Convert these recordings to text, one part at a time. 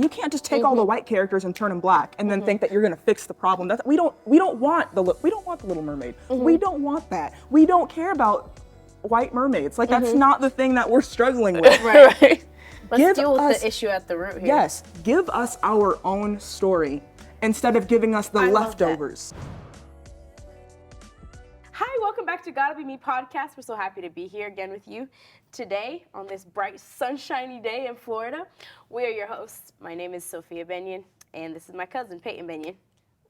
You can't just take all the white characters and turn them black and then think that you're gonna fix the problem. We don't want the Little Mermaid. We don't want that. We don't care about white mermaids. Like that's not the thing that we're struggling with. Right. Let's deal with the issue at the root here. Yes, give us our own story instead of giving us the leftovers. Hi, welcome back to Gotta Be Me podcast. We're so happy to be here again with you today on this bright, sunshiny day in Florida. We are your hosts. My name is Sophia Benyon, and this is my cousin, Peyton Benyon.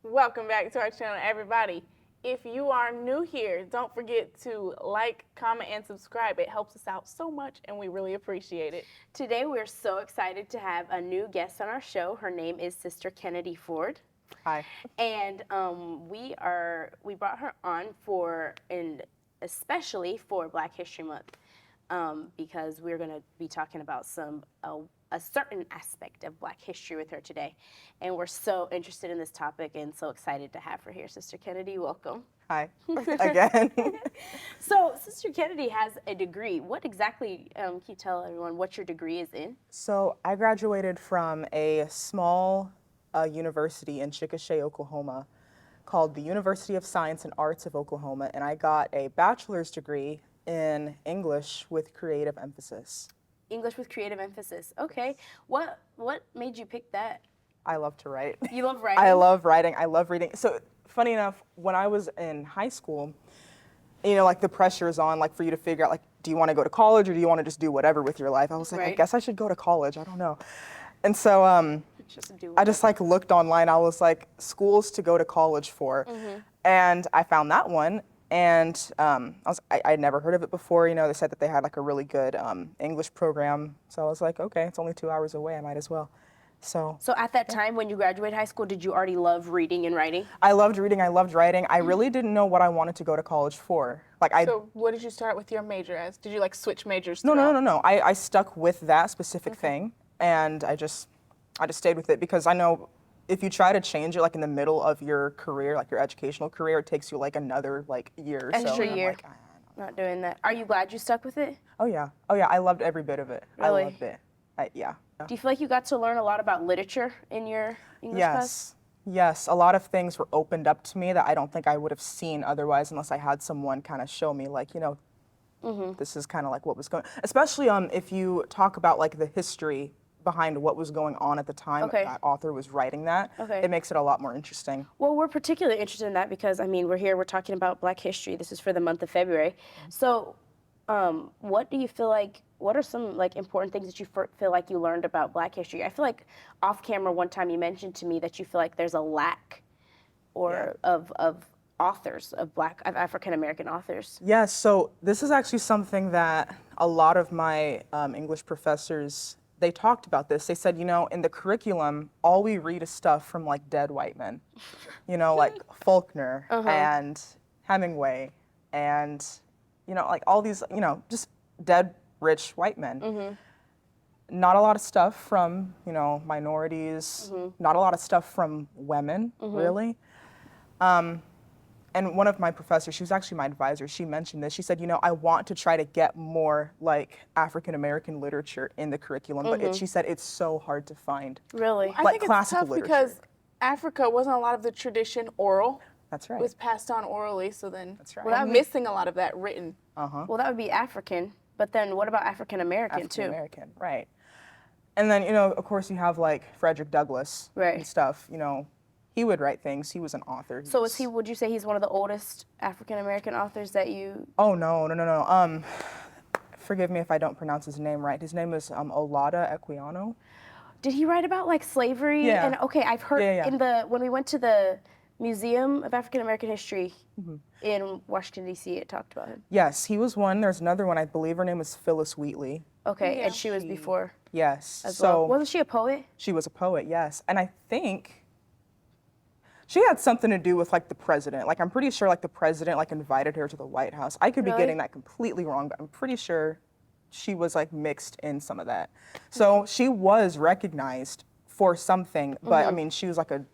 Welcome back to our channel, everybody. If you are new here, don't forget to like, comment, and subscribe. It helps us out so much, and we really appreciate it. Today, we're so excited to have a new guest on our show. Her name is Sister Kennedy Ford. Hi. And we brought her on especially for Black History Month, because we're going to be talking about a certain aspect of Black history with her today. And we're so interested in this topic and so excited to have her here. Sister Kennedy, welcome. Hi, again. So Sister Kennedy has a degree. What exactly, can you tell everyone what your degree is in? So I graduated from a small university in Chickasha, Oklahoma, called the University of Science and Arts of Oklahoma, and I got a bachelor's degree in English with creative emphasis. English with creative emphasis. Okay. What made you pick that? I love to write. You love writing? I love writing. I love reading. So funny enough, when I was in high school, you know, like the pressure is on, like for you to figure out, like, do you want to go to college or do you want to just do whatever with your life? I was like, I guess I should go to college. I don't know. And so I just like looked online. I was like, schools to go to college for, and I found that one. And I'd never heard of it before. You know, they said that they had like a really good English program. So I was like, okay, it's only 2 hours away. I might as well. So at that time when you graduated high school, did you already love reading and writing? I loved reading. I loved writing. I really didn't know what I wanted to go to college for. So what did you start with your major as? Did you like switch majors? No. I stuck with that specific thing, and I just stayed with it because I know if you try to change it like in the middle of your career, like your educational career, it takes you like another like year or so. Extra year. Like, not doing that. Are you glad you stuck with it? Oh yeah. I loved every bit of it. Really? I loved it. Yeah. Do you feel like you got to learn a lot about literature in your English class? Yes. A lot of things were opened up to me that I don't think I would have seen otherwise unless I had someone kind of show me, like, you know, this is kind of like what was going. Especially if you talk about like the history behind what was going on at the time that author was writing that, it makes it a lot more interesting. Well, we're particularly interested in that because, I mean, we're talking about Black history. This is for the month of February. So what do you feel like, what are some like important things that you feel like you learned about Black history? I feel like off camera one time you mentioned to me that you feel like there's a lack of authors, of African American authors. Yes, so this is actually something that a lot of my English professors, they talked about this. They said, you know, in the curriculum, all we read is stuff from like dead white men, you know, like Faulkner and Hemingway and, you know, like all these, you know, just dead rich white men. Not a lot of stuff from, you know, minorities, not a lot of stuff from women, really. And one of my professors, she was actually my advisor, she mentioned this. She said, you know, I want to try to get more like African-American literature in the curriculum, but she said it's so hard to find. Really? I think it's tough because Africa wasn't a lot of the tradition oral. That's right. It was passed on orally, so then That's right. we're missing a lot of that written. Well, that would be African, but then what about African-American too? African-American, right. And then, you know, of course you have like Frederick Douglass and stuff, you know. He would write things. He was an author. So would you say he's one of the oldest African-American authors that you... Oh, no. Forgive me if I don't pronounce his name right. His name is Olaudah Equiano. Did he write about like slavery? Yeah. And okay, I've heard when we went to the Museum of African-American History in Washington, D.C., it talked about him. Yes, he was one. There's another one. I believe her name was Phyllis Wheatley. Okay, and she was before. Yes. Well. Wasn't she a poet? She was a poet, yes. And I think she had something to do with like the president. Like I'm pretty sure like the president like invited her to the White House. I could be getting that completely wrong, but I'm pretty sure she was like mixed in some of that. So she was recognized for something, but I mean she was like a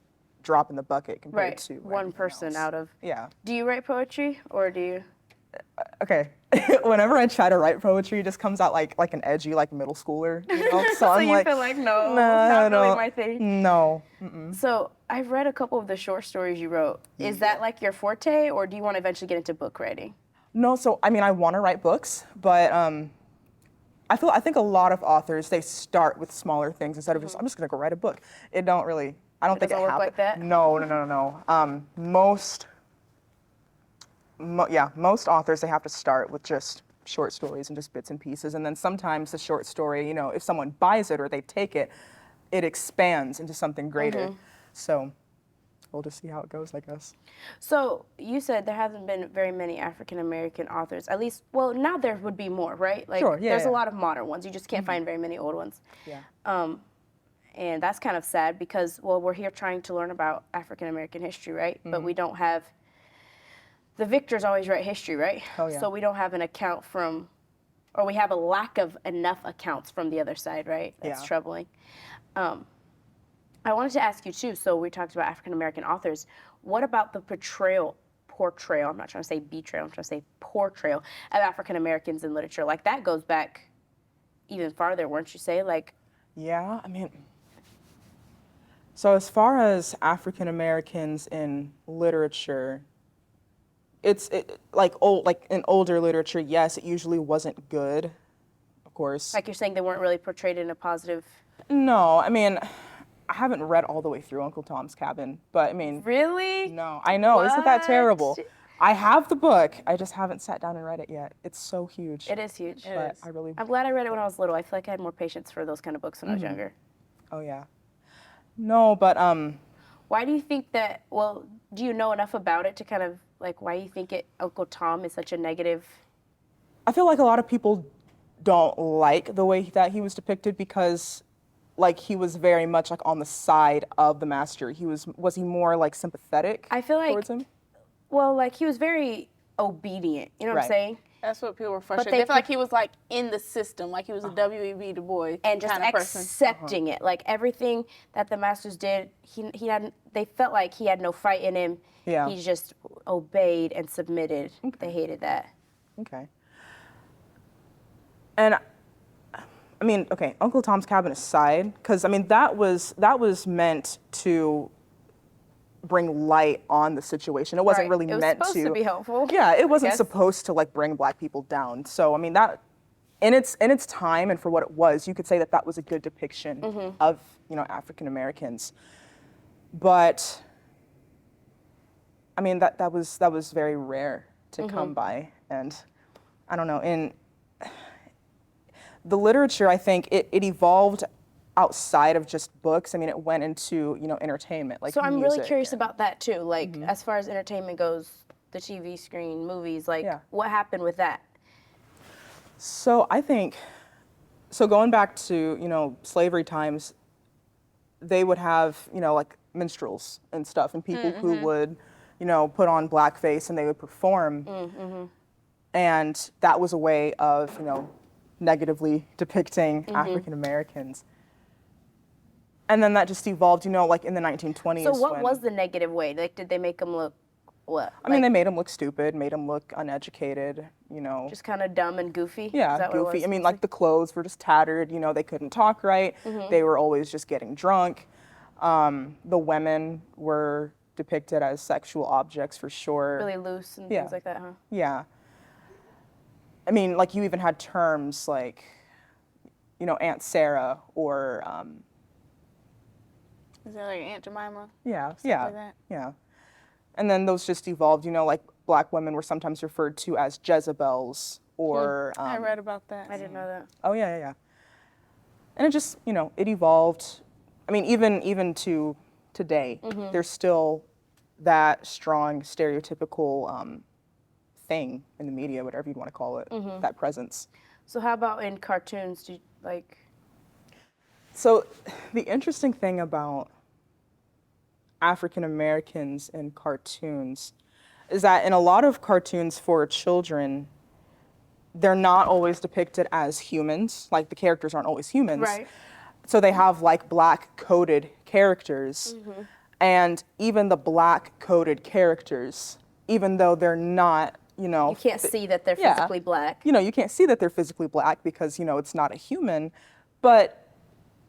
drop in the bucket compared to one person else. out of. Yeah. Do you write poetry or do you? Okay. whenever I try to write poetry, it just comes out like an edgy, like middle schooler, you know? So I'm you like, feel like, no, nah, not I really don't- my thing. No. So I've read a couple of the short stories you wrote. Is that like your forte, or do you want to eventually get into book writing? No, so I mean, I want to write books, but I think a lot of authors, they start with smaller things instead of just, I'm just gonna go write a book. I don't think it doesn't work happens. like that? No. Most authors, they have to start with just short stories and just bits and pieces, and then sometimes the short story, you know, if someone buys it or they take it, it expands into something greater. So we'll just see how it goes, I guess. So you said there hasn't been very many African American authors. At least, well, now there would be more, right? Like, Sure, yeah, there's yeah. a lot of modern ones. You just can't find very many old ones. Yeah. And that's kind of sad because, well, we're here trying to learn about African American history, right? But we don't have, the victors always write history, right? Oh, yeah. So we don't have an account from, or we have a lack of enough accounts from the other side, right? That's Yeah. troubling. I wanted to ask you too, so we talked about African American authors. What about the portrayal, I'm not trying to say betrayal, I'm trying to say portrayal of African Americans in literature? Like, that goes back even farther, weren't you say? Like, Yeah, I mean, so as far as African Americans in literature, like in older literature, yes, it usually wasn't good, of course. you're saying they weren't really portrayed in a positive. No, I mean, I haven't read all the way through Uncle Tom's Cabin, but I mean, Really? no, I know, isn't that terrible? What? I have the book, I just haven't sat down and read it yet. It's so huge. It is huge. But I really, I'm glad I read it when I was little. I feel like I had more patience for those kind of books when I was younger. oh yeah. No, but Why do you think that, well, do you know enough about it to kind of, like, why you think Uncle Tom is such a negative? I feel like a lot of people don't like the way that he was depicted because, like, he was very much like on the side of the master. Was he more like sympathetic I feel like, towards him? well, like, he was very obedient. You know what I'm Right. saying? That's what people were frustrated. they They feel like he was like in the system, like he was a W.E.B. Du Bois And just kind of person. accepting it. Like, everything that the masters did, he hadn't, they felt like he had no fight in him. Yeah. He just obeyed and submitted. They hated that. Okay. And I mean, okay, Uncle Tom's Cabin aside, because I mean that was meant to bring light on the situation. It wasn't Right. really It was meant supposed to be helpful, Yeah, it wasn't guess. supposed to like bring black people down. So I mean that in its time and for what it was, you could say that that was a good depiction of, you know, African Americans. But I mean that was very rare to come by, and I don't know, in the literature, I think it evolved outside of just books. I mean, it went into, you know, entertainment, like So I'm really music curious and- about that too. Like, as far as entertainment goes, the TV screen, movies, like, Yeah. what happened with that? So I think, so going back to, you know, slavery times, they would have, you know, like minstrels and stuff, and people who would, you know, put on blackface and they would perform. And that was a way of, you know, negatively depicting African Americans. And then that just evolved, you know, like in the 1920s. So what when- was the negative way? Like, did they make them look what? I mean, they made him look stupid, made him look uneducated, you know. Just kind of dumb and goofy? Yeah, Is that what it goofy. was? I mean, like the clothes were just tattered. You know, they couldn't talk right. They were always just getting drunk. The women were depicted as sexual objects for sure. really loose and Yeah. things like that, huh? Yeah. I mean, like you even had terms like, you know, Aunt Sarah or Is that like Aunt Jemima? yeah, like that? yeah. And then those just evolved. You know, like black women were sometimes referred to as Jezebels or. I read about that. I didn't know that. Oh yeah. And it just, you know, it evolved. I mean, even to today, there's still that strong stereotypical thing in the media, whatever you'd want to call it, that presence. So how about in cartoons? Do you, like, So the interesting thing about African Americans in cartoons is that in a lot of cartoons for children, they're not always depicted as humans. Like the characters aren't always humans. Right. So they have like black coded characters. And even the black coded characters, even though they're not, you know. You can't see that they're yeah. physically black. You know, you can't see that they're physically black because, you know, it's not a human. But,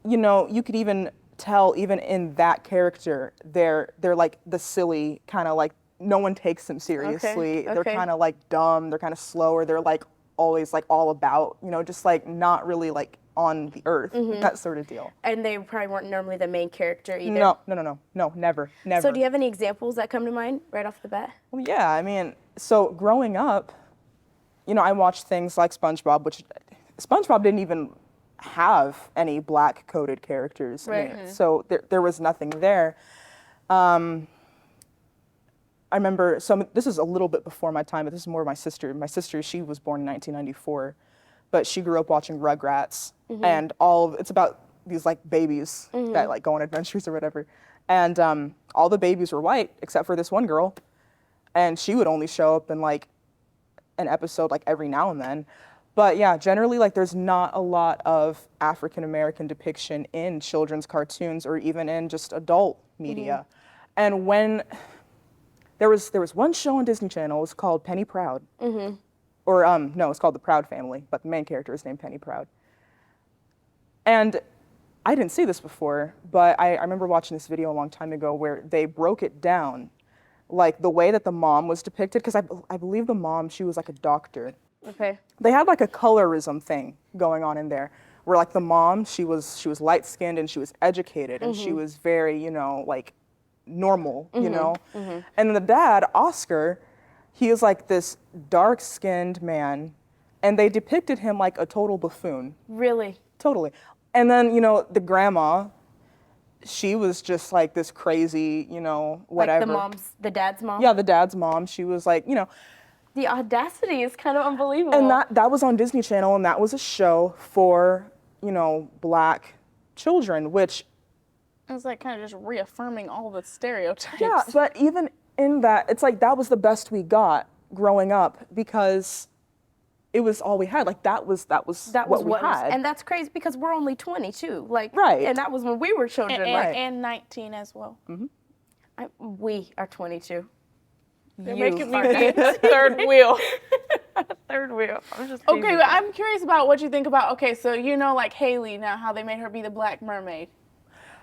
you know, you could even tell, even in that character, they're like the silly kind of like, no one takes them seriously. They're okay. kind of like dumb. They're kind of slower. They're like always like all about, you know, just like not really like on the earth, that sort of deal. And they probably weren't normally the main character either. No, never. So do you have any examples that come to mind right off the bat? Well, yeah, I mean, so growing up, you know, I watched things like SpongeBob, which SpongeBob didn't even have any black coded characters in it. So there was nothing there. I remember, so this is a little bit before my time, but this is more my sister. My sister, she was born in 1994, but she grew up watching Rugrats, and it's about these like babies that like go on adventures or whatever. And all the babies were white except for this one girl, and she would only show up in like an episode like every now and then. But yeah, generally like there's not a lot of African American depiction in children's cartoons or even in just adult media. And when there was one show on Disney Channel, it was called Penny Proud. Or no, it's called The Proud Family, but the main character is named Penny Proud. And I didn't see this before, but I remember watching this video a long time ago where they broke it down, like the way that the mom was depicted, because I believe the mom, she was like a doctor. Okay. They had like a colorism thing going on in there, where like the mom, she was light skinned and she was educated and she was very, you know, like normal, you know. And then the dad, Oscar, he is like this dark skinned man, and they depicted him like a total buffoon. Really? Totally. And then, you know, the grandma, she was just like this crazy, you know, whatever. Like the dad's mom? Yeah, the dad's mom. She was like, you know. The audacity is kind of unbelievable. And that was on Disney Channel, and that was a show for, you know, black children, which. It was like kind of just reaffirming all the stereotypes. Yeah, but even in that, it's like that was the best we got growing up because it was all we had. Like that was what we had. And that's crazy because we're only 22. Like, right. And that was when we were children. And 19 as well. We are 22. They're making me be the third wheel. Third wheel. I'm just Okay, but I'm curious about what you think about, okay, so you know like Haley now, how they made her be the Black Mermaid.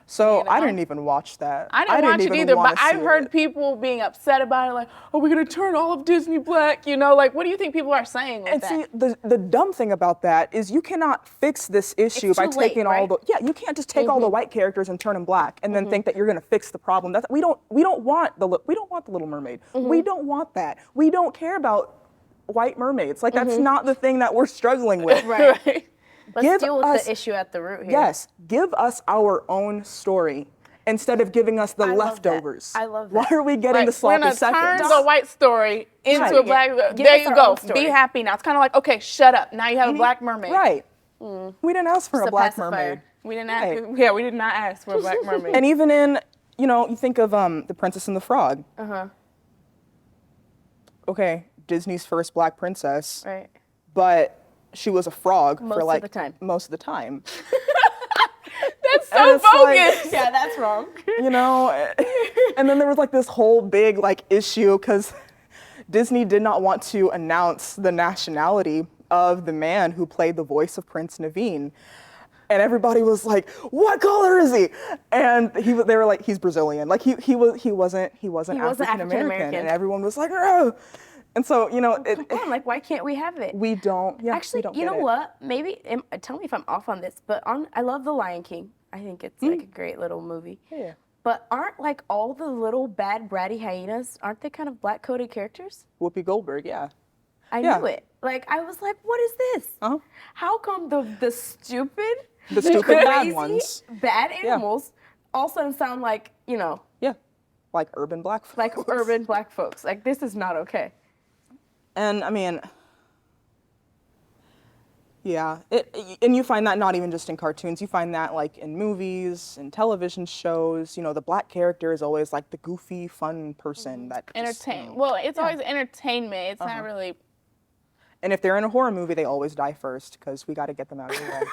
So You know? I didn't even watch that. I didn't watch it even either, wanna but I've see heard it. people being upset about it, like, are we gonna turn all of Disney black? You know, like, what do you think people are saying with And that? see, the dumb thing about that is you cannot fix this issue by too late, taking all right? the you can't just take all the white characters and turn them black and then think that you're gonna fix the problem. We don't want the Little Mermaid. We don't want that. We don't care about white mermaids. Like that's not the thing that we're struggling with. Right. Let's Give deal with us- the issue at the root here. Yes, give us our own story instead of giving us the I love that. leftovers. I love Why that. are we getting Like, the sloppy we're gonna turn seconds? the white story into Right. a black. Give There us you our go. own story. Be happy now. It's kind of like, okay, shut up. Now you have a Black Mermaid. Right. We didn't ask for Just a a black pacifier. mermaid. We didn't Right. ask. Yeah, we did not ask for a Black Mermaid. And even in, you know, you think of The Princess and the Frog. Okay, Disney's first black princess, Right. but she was a frog Most for of like the time. most of the time. That's And so it's like- bogus. Yeah, that's wrong. You know, and then there was like this whole big like issue because Disney did not want to announce the nationality of the man who played the voice of Prince Naveen. And everybody was like, "What color is he?" And they were like, "He's Brazilian." Like he wasn't African American. African-American. And everyone was like, "Oh." And so you know, Come on, like, why can't we have it? we don't. Yeah, we Actually, don't you get know it. what? Maybe, tell me if I'm off on this, but I love The Lion King. I think it's like a great little movie. Yeah. But aren't like all the little bad bratty hyenas, aren't they kind of black coded characters? Whoopi Goldberg, yeah. I Yeah. knew it. Like I was like, what is this? Uh-huh. How come the stupid, The stupid bad crazy, ones. bad animals all of a sudden sound like, you know, Yeah. Like urban black folks. like urban black folks. Like this is not okay. And I mean, yeah, and you find that not even just in cartoons, you find that like in movies and television shows, you know, the black character is always like the goofy, fun person that just, you Entertain. know. Well, it's always entertainment. It's Uh-huh. not really. And if they're in a horror movie, they always die first because we got to get them out of the way.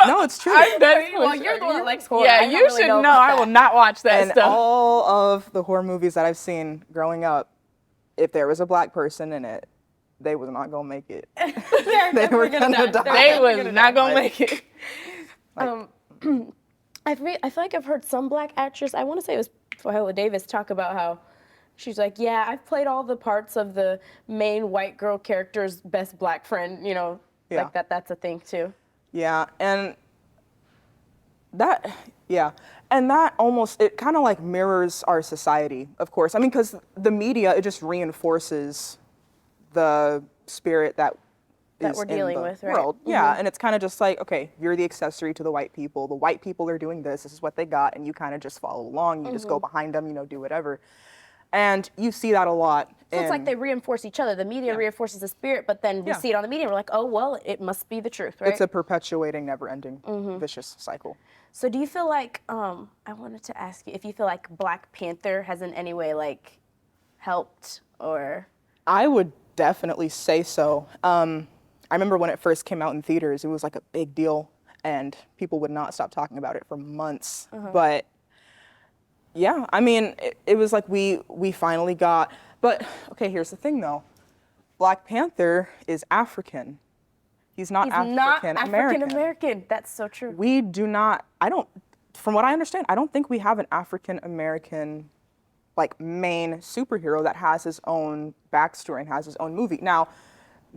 No, it's true. Well, you're the one that likes horror. Yeah, I don't you really should know. about I will that. not watch that And stuff. all of the horror movies that I've seen growing up, if there was a black person in it, they was not gonna make it. They're They were definitely gonna die. They was not gonna make it. I feel like I've heard some black actress, I want to say it was Viola Davis, talk about how she's like, yeah, I've played all the parts of the main white girl character's best black friend, Yeah. like that's a thing too. Yeah, and that almost, it kind of like mirrors our society, of course. I mean, because the media, it just reinforces the spirit that is we're in dealing the with, right? world. Yeah, and it's kind of just like, okay, you're the accessory to the white people. The white people are doing this. This is what they got, and you kind of just follow along. You just go behind them, do whatever. And you see that a lot. So it's like they reinforce each other. The media reinforces the spirit, but then we see it on the media. We're like, oh, well, it must be the truth, right? It's a perpetuating, never-ending, vicious cycle. So do you feel like, I wanted to ask you, if you feel like Black Panther has in any way, like, helped or? I would definitely say so. I remember when it first came out in theaters, it was like a big deal, and people would not stop talking about it for months. But yeah, I mean, it was like we finally got, but okay, here's the thing though. Black Panther is African. He's not African American. African-American. That's so true. We do not, from what I understand, I don't think we have an African American like main superhero that has his own backstory and has his own movie. Now,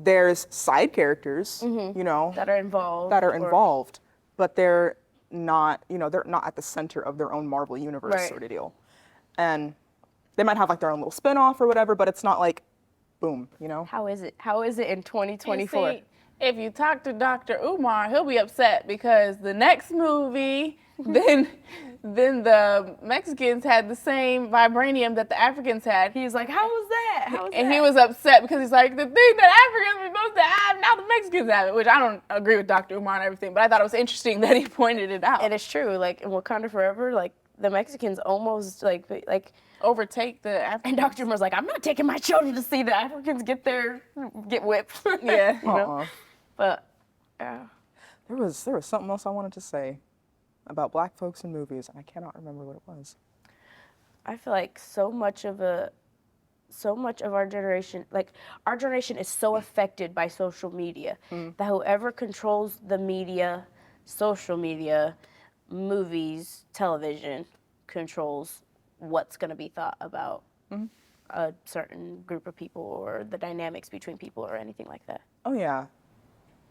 there's side characters, That are involved. but they're not, they're not at the center of their own Marvel universe Right. sort of deal. And they might have like their own little spin-off or whatever, but it's not like, boom, How is it? How is it in 2024? See, if you talk to Dr. Umar, he'll be upset because the next movie, then the Mexicans had the same vibranium that the Africans had. He's like, how was that? How was And that? he was upset because he's like, the thing that Africans were supposed to have, now the Mexicans have it, which I don't agree with Dr. Umar and everything, but I thought it was interesting that he pointed it out. And it's true. Like in Wakanda Forever, like the Mexicans almost like Overtake the Africans. and Dr. Umar's like, I'm not taking my children to see the Africans get whipped. Yeah. But yeah. There was something else I wanted to say about black folks in movies, and I cannot remember what it was. I feel like so much of our generation, like our generation is so affected by social media that whoever controls the media, social media, movies, television, controls what's going to be thought about a certain group of people or the dynamics between people or anything like that. Oh yeah.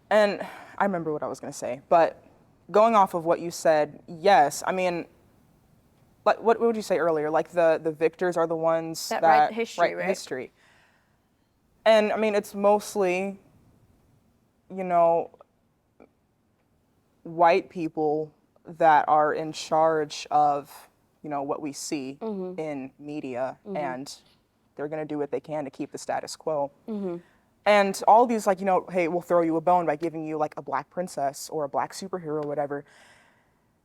And I remember what I was going to say, but going off of what you said, yes, I mean, like what would you say earlier? Like the victors are the ones that write history, write right? history. And I mean, it's mostly, white people that are in charge of, what we see in media, and they're going to do what they can to keep the status quo. And all these, like, hey, we'll throw you a bone by giving you like a black princess or a black superhero or whatever.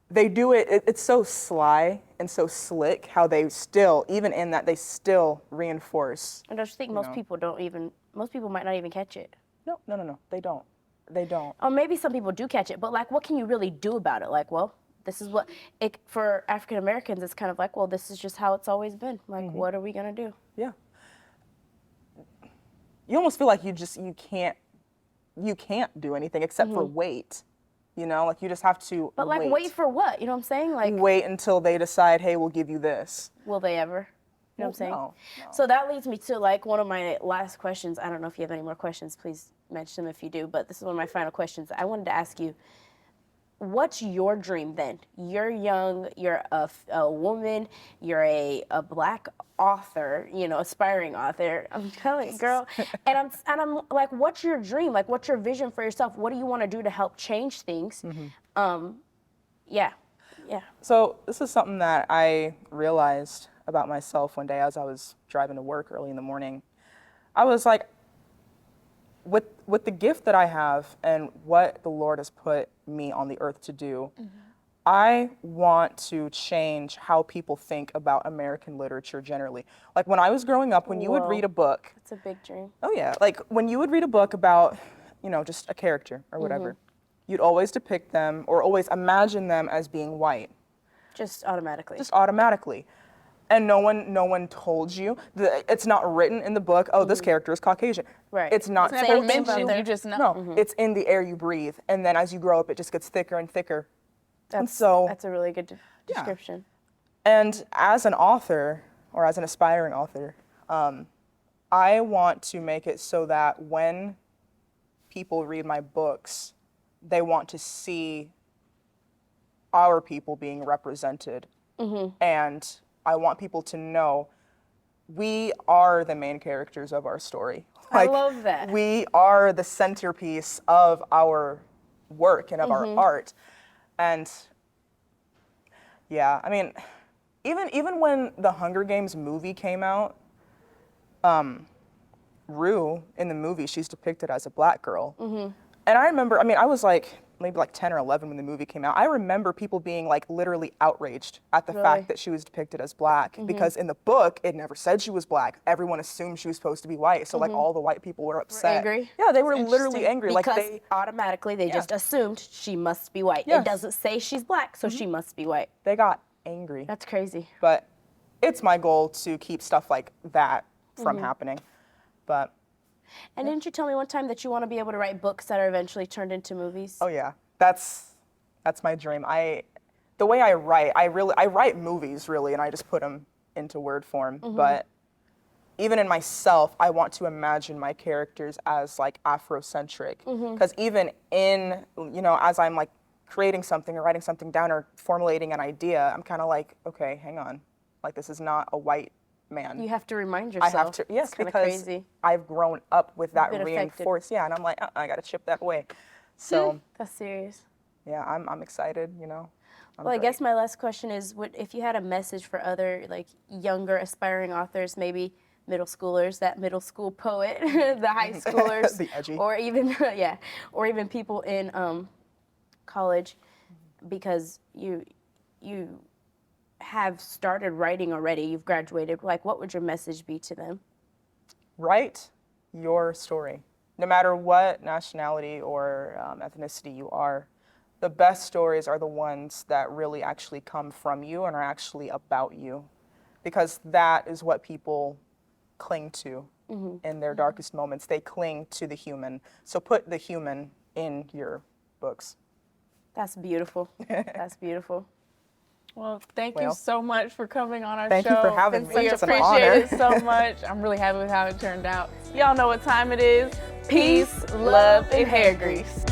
They do it's so sly and so slick how they still, even in that, they still reinforce. And I just think most people might not even catch it. No, they don't. They don't. Or maybe some people do catch it, but like, what can you really do about it? Like, well, this is what, for African Americans, it's kind of like, well, this is just how it's always been. Like, what are we gonna do? Yeah. You almost feel like you can't do anything except for wait. Like you just have to But like, wait for what? You know what I'm saying? Like, wait until they decide, hey, we'll give you this. will they ever? You know what I'm saying? No. So that leads me to like one of my last questions. I don't know if you have any more questions, please mention them if you do, but this is one of my final questions. I wanted to ask you, what's your dream then? You're young, you're a woman, you're a black author, aspiring author. I'm telling you, girl. And I'm like, what's your dream? Like, what's your vision for yourself? What do you want to do to help change things? Yeah. So this is something that I realized about myself one day as I was driving to work early in the morning. I was like, with the gift that I have and what the Lord has put me on the earth to do, I want to change how people think about American literature generally. Like when I was growing up, when you would read a book. It's a big dream. Oh yeah, like when you would read a book about, just a character or whatever, you'd always depict them or always imagine them as being white. Just automatically. Just automatically. and no one told you. It's not written in the book. Oh, this character is Caucasian. Right. It's not It's never told to mentioned. you. You just know. No, it's in the air you breathe, and then as you grow up, it just gets thicker and thicker. And so, That's a really good description. and as an author or as an aspiring author, I want to make it so that when people read my books, they want to see our people being represented. And I want people to know we are the main characters of our story. I love that. We are the centerpiece of our work and of our art. And yeah, I mean, even when the Hunger Games movie came out, Rue in the movie, she's depicted as a black girl. And I remember, I mean, I was like maybe like 10 or 11 when the movie came out. I remember people being like literally outraged at the fact that she was depicted as black because in the book, it never said she was black. Everyone assumed she was supposed to be white. So like all the white people were upset. angry? Yeah, they were literally angry. Because Like they automatically they just assumed she must be white. Yes. It doesn't say she's black, so she must be white. got angry. That's crazy. But it's my goal to keep stuff like that from happening. But And didn't you tell me one time that you want to be able to write books that are eventually turned into movies? oh yeah, that's my dream. The way I write movies really, and I just put them into word form. But even in myself, I want to imagine my characters as like Afrocentric. Because even in, as I'm like creating something or writing something down or formulating an idea, I'm kind of like, okay, hang on, like this is not a white man. You have to remind I yourself. have to, yes, It's kinda because crazy. I've grown up with that been affected. reinforced. Yeah, and I'm like, I got to chip that away. So That's serious. yeah, I'm excited. I'm Well, I great. guess my last question is, if you had a message for other like younger aspiring authors, maybe middle schoolers, that middle school poet, the high schoolers, The edgy. or even or even people in college, because you have started writing already, you've graduated. Like, what would your message be to them? Write your story, no matter what nationality or ethnicity you are. The best stories are the ones that really actually come from you and are actually about you, because that is what people cling to in their darkest moments. They cling to the human. So put the human in your books. That's beautiful. That's beautiful. Well, thank you Well, so much for coming on our thank show. you for having me. We It's an appreciate honor. it so much. I'm really happy with how it turned out. Y'all know what time it is. Peace, love, and hair grease.